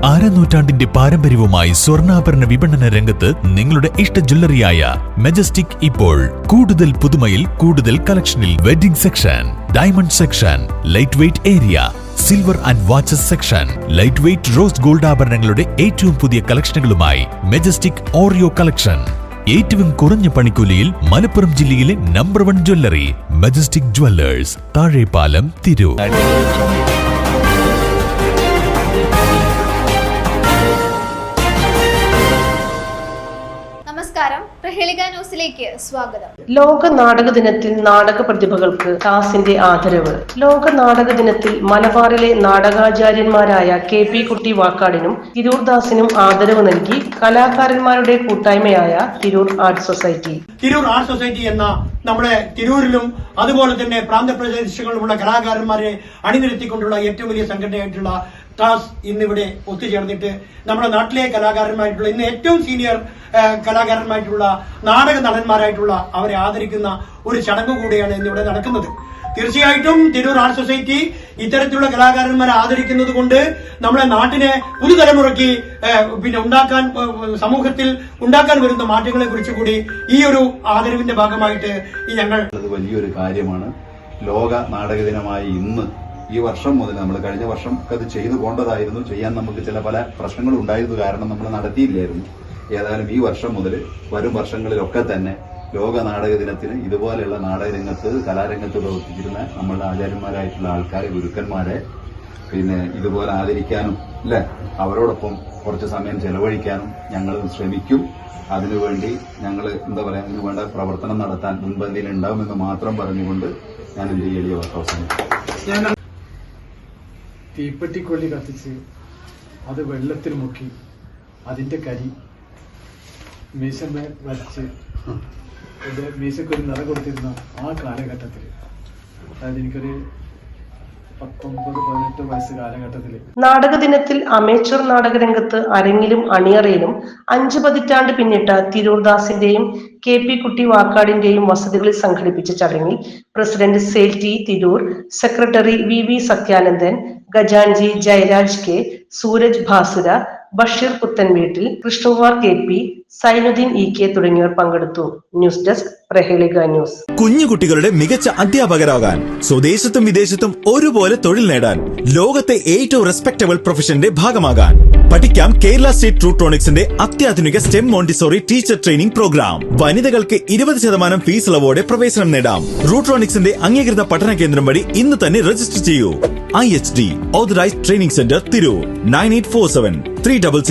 അരനൂറ്റാണ്ടിന്റെ പാരമ്പര്യവുമായി സ്വർണ്ണാഭരണ വിപണന രംഗത്ത് നിങ്ങളുടെ ഇഷ്ട ജ്വല്ലറിയായ മെജസ്റ്റിക് ഇപ്പോൾ കൂടുതൽ പുതുമയിൽ കൂടുതൽ കളക്ഷനിൽ wedding section, diamond section, light weight area, silver and watches section, light weight rose gold ആഭരണങ്ങളുടെ ഏറ്റവും പുതിയ കളക്ഷനുകളുമായി മെജസ്റ്റിക് ഓറിയോ കളക്ഷൻ. ഏറ്റവും കുറഞ്ഞ പണിക്കൂലിയിൽ മലപ്പുറം ജില്ലയിലെ number 1 jewellery majestic Jewellers, Thazhepalam, Tirur. നമസ്കാരം, പ്രഹേളിക ന്യൂസിലേക്ക് സ്വാഗതം. ലോക നാടക ദിനത്തിൽ നാടക പ്രതിഭകൾക്ക് കാസിന്റെ ആദരവ്. ലോക നാടക ദിനത്തിൽ മലബാറിലെ നാടകാചാര്യന്മാരായ KP കുട്ടി വാക്കാടിനും തിരൂർ ദാസിനും ആദരവ് നൽകി കലാകാരന്മാരുടെ കൂട്ടായ്മയായ Tirur art society. Tirur art society എന്ന നമ്മുടെ തിരൂരിലും അതുപോലെ തന്നെ പ്രാന്തപ്രദേശങ്ങളിലുമുള്ള കലാകാരന്മാരെ അണിനിരത്തിക്കൊണ്ടുള്ള ഏറ്റവും വലിയ സംഘടനയായിട്ടുള്ള ടാസ് ഇന്നിവിടെ ഒത്തുചേർന്നിട്ട് നമ്മുടെ നാട്ടിലെ കലാകാരന്മാരായിട്ടുള്ള ഇന്ന് ഏറ്റവും സീനിയർ കലാകാരന്മാരായിട്ടുള്ള നാടക നടന്മാരായിട്ടുള്ള അവരെ ആദരിക്കുന്ന ഒരു ചടങ്ങ് കൂടിയാണ് ഇന്നിവിടെ നടക്കുന്നത്. തീർച്ചയായിട്ടും തിരൂർ ആർട്ട് സൊസൈറ്റി ഇത്തരത്തിലുള്ള കലാകാരന്മാരെ ആദരിക്കുന്നത് കൊണ്ട് നമ്മുടെ നാട്ടിനെ പുതുതലമുറയ്ക്ക് ഉണ്ടാക്കാൻ, സമൂഹത്തിൽ ഉണ്ടാക്കാൻ വരുന്ന മാറ്റങ്ങളെ കുറിച്ച് കൂടി ഈ ഒരു ആദരവിന്റെ ഭാഗമായിട്ട് ഞങ്ങൾ വലിയൊരു കാര്യമാണ്. ലോക നാടക ദിനമായ ഇന്ന് ഈ വർഷം മുതൽ, നമ്മൾ കഴിഞ്ഞ വർഷം അത് ചെയ്തു പോകേണ്ടതായിരുന്നു, ചെയ്യാൻ നമുക്ക് ചില പല പ്രശ്നങ്ങളും ഉണ്ടായിരുന്നു, കാരണം നമ്മൾ നടത്തിയില്ലായിരുന്നു. ഏതായാലും ഈ വർഷം മുതൽ വരും വർഷങ്ങളിലൊക്കെ തന്നെ ലോക നാടക ദിനത്തിന് ഇതുപോലെയുള്ള നാടകരംഗത്ത്, കലാരംഗത്ത് പ്രവർത്തിച്ചിരുന്ന നമ്മളുടെ ആചാര്യന്മാരായിട്ടുള്ള ആൾക്കാരെ, ഗുരുക്കന്മാരെ ഇതുപോലെ ആദരിക്കാനും അവരോടൊപ്പം കുറച്ച് സമയം ചെലവഴിക്കാനും ഞങ്ങൾ ശ്രമിക്കും. അതിനുവേണ്ടി ഞങ്ങൾ അതിനു വേണ്ട പ്രവർത്തനം നടത്താൻ മുൻപന്തിയിൽ ഉണ്ടാവുമെന്ന് മാത്രം പറഞ്ഞുകൊണ്ട് ഞാൻ എന്റെ എളിയ വാർത്താവസാനം. തീപ്പെട്ടിക്കൊള്ളി കത്തിച്ച് അത് വെള്ളത്തിൽ മുക്കി അതിന്റെ കരി മീശമേ വരച്ച് മീശക്കൊരു നിറ കൊടുത്തിരുന്ന ആ കാലഘട്ടത്തിൽ, അതായത് എനിക്കൊരു 19-18 വയസ്സ് കാലഘട്ടത്തിൽ നാടക ദിനത്തിൽ അമേച്ചർ നാടകരംഗത്ത് അരങ്ങിലും അണിയറയിലും 5 പതിറ്റാണ്ട് പിന്നിട്ട തിരൂർ ദാസിന്റെയും KP കുട്ടി വാക്കാടിന്റെയും വസതികളിൽ സംഘടിപ്പിച്ച ചടങ്ങിൽ പ്രസിഡന്റ് സെയിൽ T Tirur, secretary VV Sathyanandan, ഖജാൻജി Jayaraj K, Sooraj Bhasura, Basheer Puthanveettil, Krishnakumar KP, Sainuddeen EK തുടങ്ങിയവർ പങ്കെടുത്തു. News desk, Prahelika news. കുഞ്ഞുകുട്ടികളുടെ മികച്ച അധ്യാപകരാകാൻ, സ്വദേശത്തും വിദേശത്തും ഒരുപോലെ തൊഴിൽ നേടാൻ, ലോകത്തെ ഏറ്റവും റെസ്പെക്ടബിൾ പ്രൊഫഷന്റെ ഭാഗമാകാൻ പഠിക്കാം കേരള സ്റ്റേറ്റ് റൂട്രോണിക്സിന്റെ അത്യാധുനിക STEM Montessori teacher training programme. വനിതകൾക്ക് 20% ഫീസ് ഇളവോടെ പ്രവേശനം നേടാം. റൂട്രോണിക്സിന്റെ അംഗീകൃത പഠന കേന്ദ്രം വഴി ഇന്ന് തന്നെ രജിസ്റ്റർ ചെയ്യൂ. IHD authorised training centre, Tirur. 9847 300